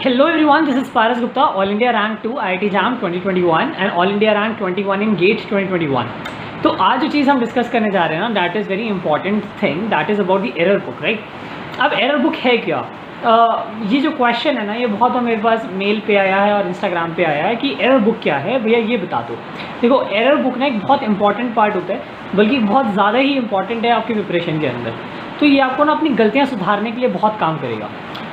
Hello everyone, this is Paras Gupta, All India Rank 2 IIT JAM 2021 and All India Rank 21 in GATE 2021. तो आज जो चीज़ हम discuss करने जा रहे हैं ना, that is very important thing, that is about the error book, right. अब एरर बुक है क्या? ये जो क्वेश्चन है ना, ये बहुत मेरे पास मेल पे आया है और इंस्टाग्राम पे आया है कि एरर बुक क्या है भैया, ये बता दो। देखो, एरर बुक ना एक बहुत इंपॉर्टेंट पार्ट होता है, बल्कि बहुत ज़्यादा ही इंपॉर्टेंट है आपकी प्रिपरेशन के अंदर। तो ये आपको ना अपनी गलतियाँ सुधारने के लिए बहुत काम करेगा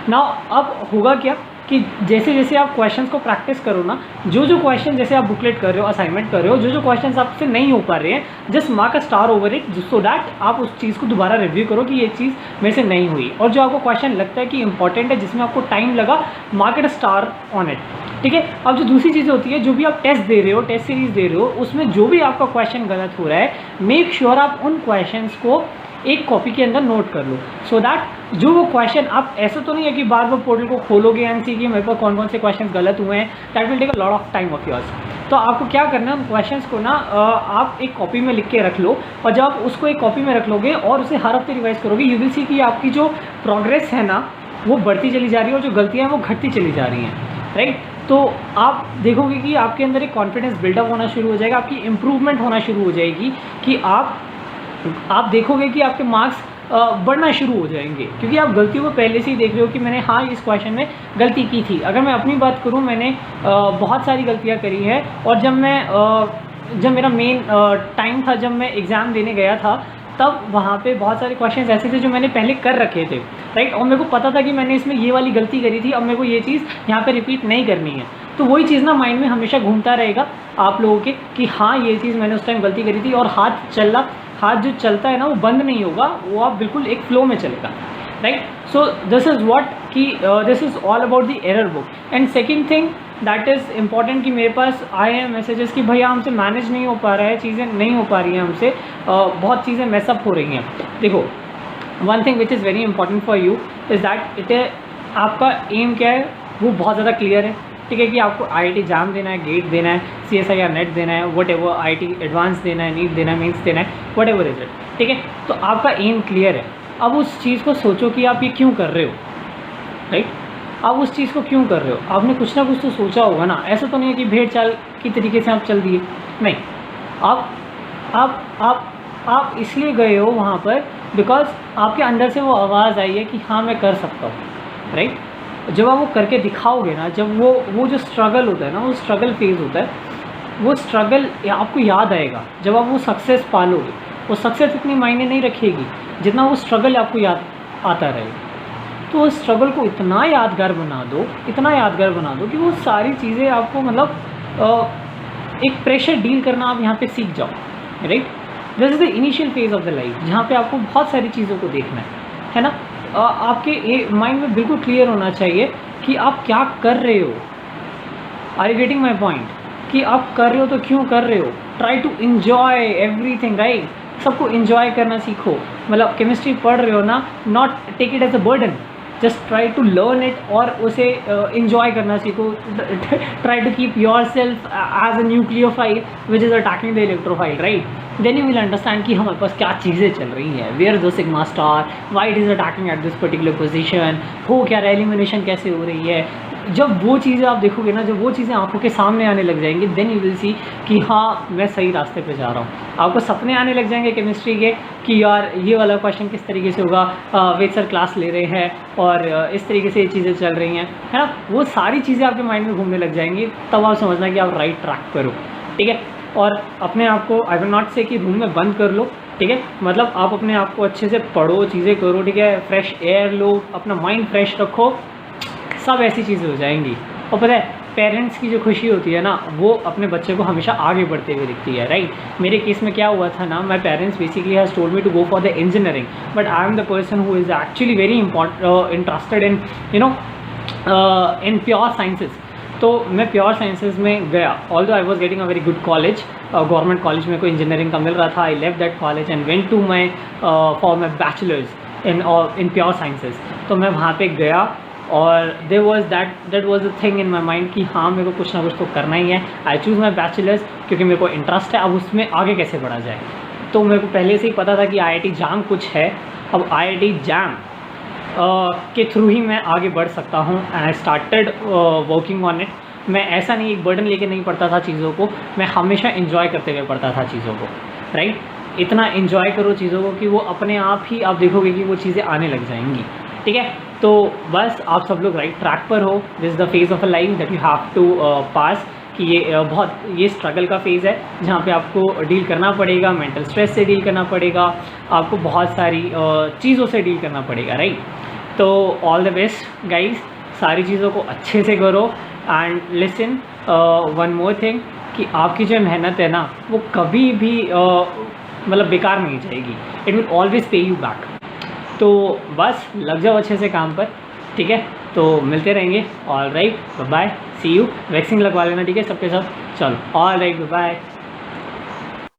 ना। अब होगा क्या कि जैसे जैसे आप क्वेश्चंस को प्रैक्टिस करो ना, जो जो क्वेश्चन जैसे आप बुकलेट कर रहे हो, असाइनमेंट कर रहे हो, जो जो क्वेश्चंस आपसे नहीं हो पा रहे हैं, just mark a star over it, so that आप उस चीज़ को दोबारा रिव्यू करो कि ये चीज़ मेरे से नहीं हुई। और जो आपको क्वेश्चन लगता है कि इंपॉर्टेंट है, जिसमें आपको टाइम लगा, mark it star on it, ठीक है। अब जो दूसरी चीज़ होती है, जो भी आप टेस्ट दे रहे हो, टेस्ट सीरीज दे रहे हो, उसमें जो भी आपका क्वेश्चन गलत हो रहा है, मेक श्योर आप उन क्वेश्चंस को एक कॉपी के अंदर नोट कर लो, सो दैट जो वो क्वेश्चन, आप ऐसा तो नहीं है कि बार बार पोर्टल को खोलोगे एंड सी कि मेरे पास कौन कौन से क्वेश्चन गलत हुए हैं, that will take a lot of time of yours. तो आपको क्या करना है, उन क्वेश्चंस को ना आप एक कॉपी में लिख के रख लो, और जब आप उसको एक कॉपी में रख लोगे और उसे हर हफ्ते रिवाइज करोगे, यू विल सी कि आपकी जो प्रोग्रेस है ना, वो बढ़ती चली जा रही है और जो गलतियाँ हैं वो घटती चली जा रही हैं, राइट। तो आप देखोगे कि आपके अंदर एक कॉन्फिडेंस बिल्डअप होना शुरू हो जाएगा, आपकी इंप्रूवमेंट होना शुरू हो जाएगी, कि आप देखोगे कि आपके मार्क्स बढ़ना शुरू हो जाएंगे, क्योंकि आप गलतियों को पहले से ही देख रहे हो कि मैंने हाँ इस क्वेश्चन में गलती की थी। अगर मैं अपनी बात करूँ, मैंने बहुत सारी गलतियाँ करी है, और जब मेरा मेन टाइम था, जब मैं एग्ज़ाम देने गया था, तब वहाँ पे बहुत सारे क्वेश्चंस ऐसे थे जो मैंने पहले कर रखे थे, राइट। और मेरे को पता था कि मैंने इसमें ये वाली गलती करी थी, अब मेरे को ये चीज़ यहाँ पे रिपीट नहीं करनी है। तो वही चीज़ ना माइंड में हमेशा घूमता रहेगा आप लोगों के कि हाँ ये चीज़ मैंने उस टाइम गलती करी थी, और हाथ जो चलता है ना, वो बंद नहीं होगा, वो आप बिल्कुल एक फ्लो में चलेगा, right. So this is what कि this is all about the error book. And second thing that is important कि मेरे पास आए हैं मैसेजेस कि भैया हमसे मैनेज नहीं हो पा रहा है, चीज़ें नहीं हो पा रही हैं हमसे, बहुत चीज़ें मैसअप हो रही हैं। देखो, one thing which is very important for you is that आपका एम क्या है, वो बहुत ज़्यादा क्लियर है, ठीक है, कि आपको IIT JAM देना है, गेट देना है, CSIR नेट देना है, वट एवर IIT एडवांस देना है, नीट देना है, मीन्स देना है, वट एवर इज इट, ठीक है। तो आपका एम क्लियर है। अब उस चीज़ को सोचो कि आप ये क्यों कर रहे हो, राइट। आप उस चीज़ को क्यों कर रहे हो, आपने कुछ ना कुछ तो सोचा होगा ना। ऐसा तो नहीं है कि भेड़ चाल की तरीके से आप चल दिए, नहीं। आप इसलिए गए हो वहाँ पर बिकॉज आपके अंदर से वो आवाज़ आई है कि हाँ मैं कर सकता हूँ, राइट। जब आप वो करके दिखाओगे ना, जब वो जो स्ट्रगल होता है ना, वो स्ट्रगल फेज़ होता है, वो स्ट्रगल आपको याद आएगा जब आप वो सक्सेस पालोगे। वो सक्सेस इतनी मायने नहीं रखेगी जितना वो स्ट्रगल आपको याद आता रहेगा। तो उस स्ट्रगल को इतना यादगार बना दो, इतना यादगार बना दो कि वो सारी चीज़ें आपको मतलब एक प्रेशर डील करना आप यहाँ पे सीख जाओ, right. This is the initial phase of the life, जहाँ पे आपको बहुत सारी चीज़ों को देखना है ना। आपके माइंड में बिल्कुल क्लियर होना चाहिए कि आप क्या कर रहे हो। Are you getting my point? कि आप कर रहे हो तो क्यों कर रहे हो। Try to enjoy everything, right. सबको इन्जॉय करना सीखो। मतलब केमिस्ट्री पढ़ रहे हो ना, not take it as a burden, just try to learn it और उसे इन्जॉय करना सीखो। Try to keep yourself as a nucleophile which is attacking the electrophile, right. Then you will understand कि हमारे पास क्या चीज़ें चल रही हैं, where the sigma star, why it is attacking at this particular position, हो क्या रहा है, एलिमिनेशन कैसे हो रही है। जब वो चीज़ें आप देखोगे ना, जब वो चीज़ें आंखों के सामने आने लग जाएंगी, देन यू विल सी कि हाँ मैं सही रास्ते पे जा रहा हूँ। आपको सपने आने लग जाएंगे केमिस्ट्री के कि यार ये वाला क्वेश्चन किस तरीके से होगा, वेद सर क्लास ले रहे हैं और इस तरीके से ये चीज़ें चल रही हैं, है ना। वो सारी चीज़ें आपके माइंड में घूमने लग जाएंगी, तब आप समझना कि आप राइट ट्रैक पर हो, ठीक है। और अपने आप को, आई विल नॉट से कि रूम में बंद कर लो, ठीक है, मतलब आप अपने आप को अच्छे से पढ़ो, चीज़ें करो, ठीक है, फ्रेश एयर लो, अपना माइंड फ्रेश रखो, सब ऐसी चीज़ें हो जाएंगी। और पता है, पेरेंट्स की जो खुशी होती है ना, वो अपने बच्चे को हमेशा आगे बढ़ते हुए दिखती है, राइट। मेरे केस में क्या हुआ था ना, my parents basically has told me to go for the engineering, but I am the person who is actually very interested in in pure sciences. तो मैं प्योर साइंसेज में गया, although I was getting a very good college, government college में कोई engineering का मिल रहा था। I left that college and went to my for my bachelors in pure sciences. तो मैं वहाँ पे गया और there was that was the thing in my mind कि हाँ मेरे को कुछ ना कुछ तो करना ही है। आई चूज़ माई बैचलर्स क्योंकि मेरे को इंटरेस्ट है, अब उसमें आगे कैसे बढ़ा जाए। तो मेरे को पहले से ही पता था कि IIT JAM कुछ है। अब IIT JAM के थ्रू ही मैं आगे बढ़ सकता हूँ and I started working on it. मैं ऐसा नहीं एक बर्डन लेके नहीं पढ़ता था चीज़ों को, मैं हमेशा इन्जॉय करते हुए पढ़ता था चीज़ों को, राइट। इतना इन्जॉय करो चीज़ों को कि वो अपने आप ही आप देखोगे कि वो चीज़ें आने लग जाएंगी, ठीक है। तो बस आप सब लोग राइट ट्रैक पर हो। This is the phase of a life that you have to pass, कि ये स्ट्रगल का फेज़ है जहाँ पे आपको डील करना पड़ेगा, मेंटल स्ट्रेस से डील करना पड़ेगा, आपको बहुत सारी चीज़ों से डील करना पड़ेगा, राइट। तो ऑल द बेस्ट गाइज, सारी चीज़ों को अच्छे से करो and listen one more thing, कि आपकी जो मेहनत है ना वो कभी भी मतलब बेकार नहीं जाएगी, इट विल ऑलवेज पे यू बैक। तो बस लग जाओ अच्छे से काम पर, ठीक है। तो मिलते रहेंगे, all right, bye, see you. Vaccine लगवा लेना, ठीक है, सबके सब। चलो, ऑल राइट, बाय।